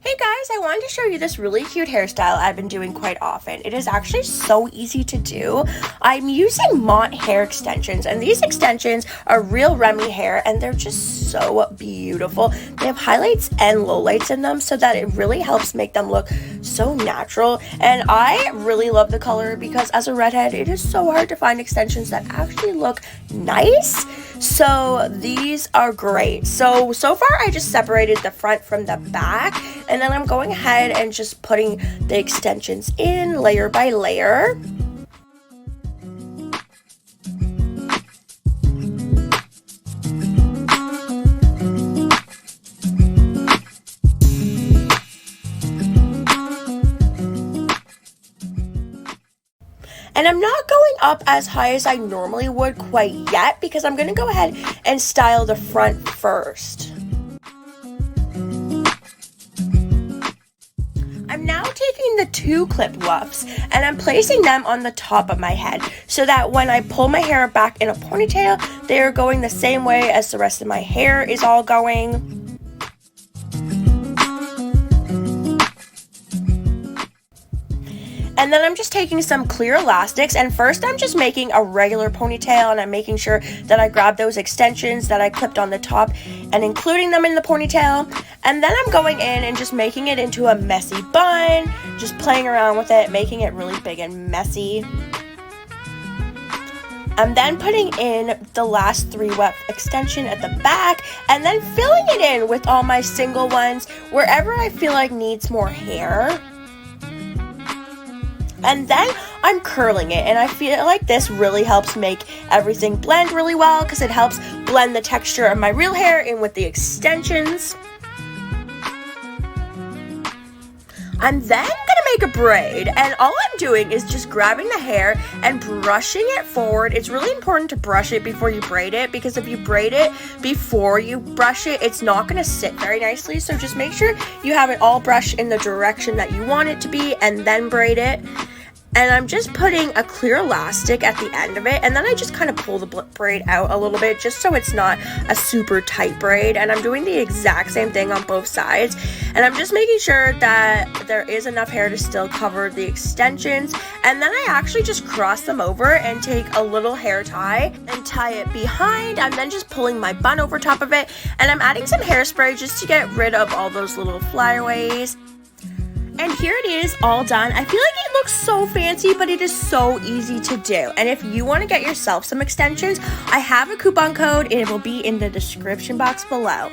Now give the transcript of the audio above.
Hey guys, I wanted to show you this really cute hairstyle I've been doing quite often. It is actually so easy to do. I'm using Mhot hair extensions, and these extensions are real Remy hair, and they're just so beautiful. They have highlights and lowlights in them so that it really helps make them look so natural. And I really love the color because as a redhead, it is so hard to find extensions that actually look nice. So these are great. So far I just separated the front from the back, and then I'm going ahead and just putting the extensions in layer by layer. And I'm not going up as high as I normally would quite yet because I'm going to go ahead and style the front first. I'm now taking the two clip wefts and I'm placing them on the top of my head so that when I pull my hair back in a ponytail, they are going the same way as the rest of my hair is all going. And then I'm just taking some clear elastics, and first I'm just making a regular ponytail, and I'm making sure that I grab those extensions that I clipped on the top and including them in the ponytail. And then I'm going in and just making it into a messy bun, just playing around with it, making it really big and messy. I'm then putting in the last 3 weft extension at the back and then filling it in with all my single ones wherever I feel like needs more hair. And then I'm curling it, and I feel like this really helps make everything blend really well because it helps blend the texture of my real hair in with the extensions. I'm then gonna make a braid, and all I'm doing is just grabbing the hair and brushing it forward. It's really important to brush it before you braid it because if you braid it before you brush it, it's not gonna sit very nicely. So just make sure you have it all brushed in the direction that you want it to be and then braid it. And I'm just putting a clear elastic at the end of it, and then I just kind of pull the braid out a little bit just so it's not a super tight braid. And I'm doing the exact same thing on both sides, and I'm just making sure that there is enough hair to still cover the extensions. And then I actually just cross them over and take a little hair tie and tie it behind. I'm then just pulling my bun over top of it, and I'm adding some hairspray just to get rid of all those little flyaways. And here it is, all done. I feel like it looks so fancy, but it is so easy to do. And if you want to get yourself some extensions, I have a coupon code and it will be in the description box below.